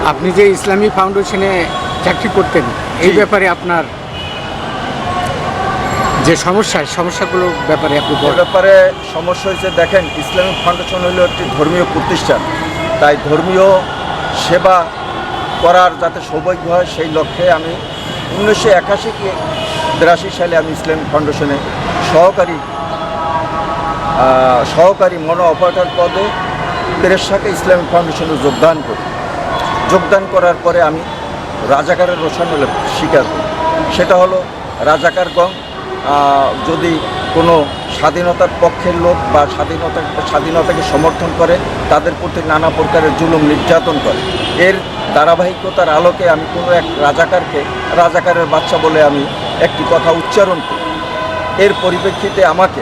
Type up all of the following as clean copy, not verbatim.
আপনি যে ইসলামী ফাউন্ডেশনে চাকরি করতেন এই ব্যাপারে আপনার যে সমস্যাগুলোর ব্যাপারে আপনি ব্যাপারে সমস্যা হয়েছে, দেখেন ইসলামিক ফাউন্ডেশন হলো একটি ধর্মীয় প্রতিষ্ঠান, তাই ধর্মীয় সেবা করার যাতে সৌভাগ্য হয় সেই লক্ষ্যে আমি 1981-82 সালে আমি ইসলামিক ফাউন্ডেশনে সহকারী মনো অপারেটর পদে পেরেশাকে ইসলামিক ফাউন্ডেশনে যোগদান করার পরে আমি রাজাকারের রোশানলের শিকার করি। সেটা হলো রাজাকারগণ যদি কোনো স্বাধীনতার পক্ষের লোক বা স্বাধীনতাকে সমর্থন করে তাদের প্রতি নানা প্রকারের জুলুম নির্যাতন করে। এর ধারাবাহিকতার আলোকে আমি কোনো এক রাজাকারের বাচ্চা বলে আমি একটি কথা উচ্চারণ করি। এর পরিপ্রেক্ষিতে আমাকে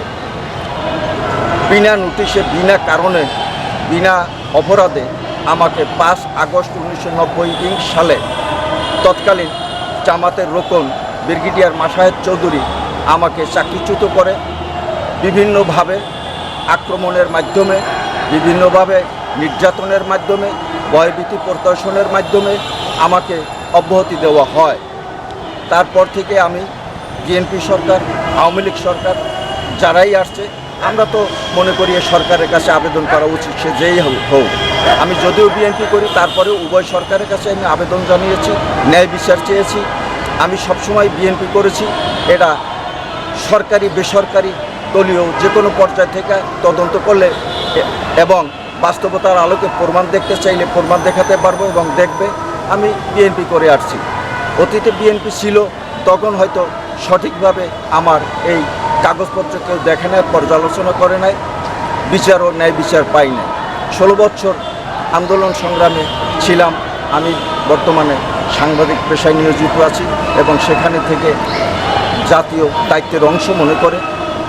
বিনা নোটিশে, বিনা কারণে, বিনা অপরাধে আমাকে 5 আগস্ট 1990 সালে তৎকালীন জামাতের রোকন ব্রিগেডিয়ার মাসাহেদ চৌধুরী আমাকে চাকরিচ্যুত করে। বিভিন্নভাবে আক্রমণের মাধ্যমে, বিভিন্নভাবে নির্যাতনের মাধ্যমে, ভয়ভীতি প্রদর্শনের মাধ্যমে আমাকে অব্যাহতি দেওয়া হয়। তারপর থেকে আমি বিএনপি সরকার, আওয়ামী লীগ সরকার যারাই আসছে, আমরা তো মনে করি সরকারের কাছে আবেদন করা উচিত, সে যেই হোক। আমি যদিও বিএনপি করি, তারপরে উভয় সরকারের কাছে আমি আবেদন জানিয়েছি, ন্যায় বিচার চেয়েছি। আমি সবসময় বিএনপি করেছি। এটা সরকারি বেসরকারি দলীয় যে কোনো পর্যায় থেকে তদন্ত করলে এবং বাস্তবতার আলোকে প্রমাণ দেখতে চাইলে প্রমাণ দেখাতে পারবো এবং দেখবে। আমি বিএনপি করে আসছি। অতীতে বিএনপি ছিল, তখন হয়তো সঠিকভাবে আমার এই কাগজপত্র কেউ দেখে নেয়, পর্যালোচনা করে নেয়, বিচার ও ন্যায় বিচার পাই না। 16 বছর আন্দোলন সংগ্রামে ছিলাম। আমি বর্তমানে সাংবাদিক পেশায় নিয়োজিত আছি এবং সেখানে থেকে জাতীয় দায়িত্বের অংশ মনে করে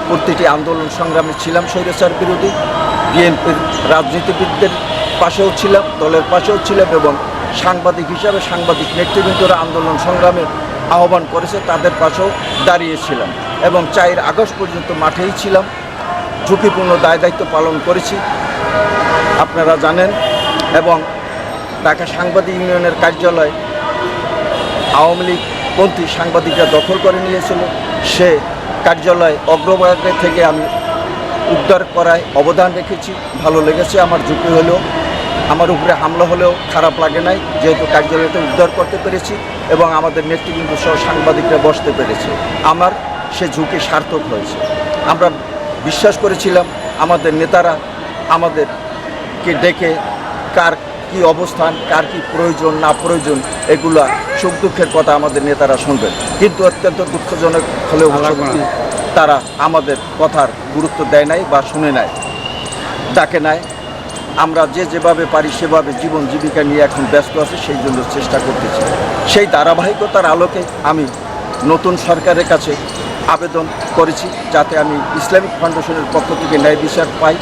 প্রতিটি আন্দোলন সংগ্রামে ছিলাম। স্বৈরাচার বিরোধী বিএনপির রাজনীতিবিদদের পাশেও ছিলাম, দলের পাশেও ছিলাম এবং সাংবাদিক হিসাবে সাংবাদিক নেতৃবৃন্দরা আন্দোলন সংগ্রামের আহ্বান করেছে তাদের পাশেও দাঁড়িয়েছিলাম এবং 4 আগস্ট পর্যন্ত মাঠেই ছিলাম। ঝুঁকিপূর্ণ দায়িত্ব পালন করেছি আপনারা জানেন। এবং ঢাকা সাংবাদিক ইউনিয়নের কার্যালয় আওয়ামী লীগপন্থী সাংবাদিকরা দখল করে নিয়েছিল। সে কার্যালয় অগ্রভাগে থেকে আমি উদ্ধার করায় অবদান রেখেছি। ভালো লেগেছে আমার। ঝুঁকি হলেও, আমার উপরে হামলা হলেও খারাপ লাগে নাই, যেহেতু কার্যালয়টা উদ্ধার করতে পেরেছি এবং আমাদের নেতৃবৃন্দ সহ সাংবাদিকরা বসতে পেরেছে। আমার সে ঝুঁকি সার্থক হয়েছে। আমরা বিশ্বাস করেছিলাম আমাদের নেতারা আমাদেরকে ডেকে কার কি অবস্থান, কার কি প্রয়োজন না প্রয়োজন, এগুলা সুখ দুঃখের কথা আমাদের নেতারা শুনবেন। কিন্তু অত্যন্ত দুঃখজনক হলেও তারা আমাদের কথার গুরুত্ব দেয় নাই বা শুনে নাই, ডাকে নাই। আমরা যেভাবে পারি সেভাবে জীবন জীবিকা নিয়ে এখন ব্যস্ত আছি, সেই জন্য চেষ্টা করতেছি। সেই ধারাবাহিকতার আলোকে আমি নতুন সরকারের কাছে আবেদন করেছি যাতে আমি ইসলামিক ফাউন্ডেশনের পক্ষ থেকে ন্যায় বিচার পাই,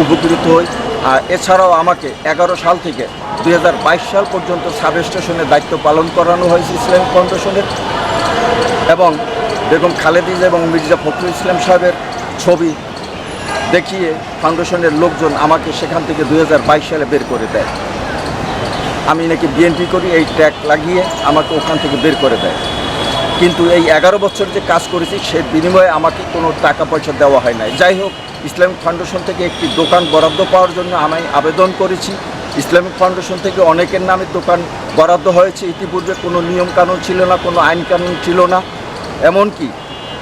উপকৃত হই। আর এছাড়াও আমাকে 11 সাল থেকে 2022 সাল পর্যন্ত সাব স্টেশনের দায়িত্ব পালন করানো হয়েছে ইসলামিক ফাউন্ডেশনের এবং বেগম খালেদা এবং মির্জা ফখরুল ইসলাম সাহেবের ছবি দেখিয়ে ফাউন্ডেশনের লোকজন আমাকে সেখান থেকে 2022 সালে বের করে দেয়। আমি নাকি বিএনপি করি এই ট্যাগ লাগিয়ে আমাকে ওখান থেকে বের করে দেয়। কিন্তু এই 11 বছর যে কাজ করেছি সে বিনিময়ে আমাকে কোনো টাকা পয়সা দেওয়া হয় নাই। যাই হোক, ইসলামিক ফাউন্ডেশন থেকে একটি দোকান বরাদ্দ পাওয়ার জন্য আমি আবেদন করেছি। ইসলামিক ফাউন্ডেশন থেকে অনেকের নামে দোকান বরাদ্দ হয়েছে। ইতিপূর্বে কোনো নিয়মকানুন ছিল না, কোনো আইনকানুন ছিল না। এমনকি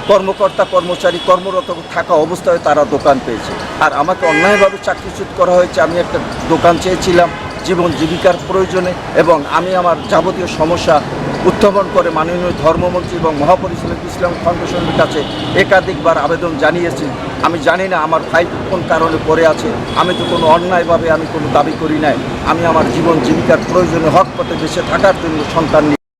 কর্মকর্তা কর্মচারী কর্মরত থাকা অবস্থায় তারা দোকান পেয়েছে। আর আমাকে অন্যায়ভাবে চাকরিচ্যুত করা হয়েছে। আমি একটা দোকান চেয়েছিলাম জীবন জীবিকার প্রয়োজনে এবং আমি আমার যাবতীয় সমস্যা উত্থাপন করে মাননীয় ধর্মমন্ত্রী এবং মহাপরিচালক ইসলামিক ফাউন্ডেশনের কাছে একাধিকবার আবেদন জানিয়েছি। আমি জানি না আমার ফাইল কোন কারণে পড়ে আছে। আমি তো কোনো অন্যায়ভাবে আমি কোনো দাবি করি নাই। আমি আমার জীবন জীবিকার প্রয়োজনে হক পথে বেঁচে থাকার জন্য সন্তান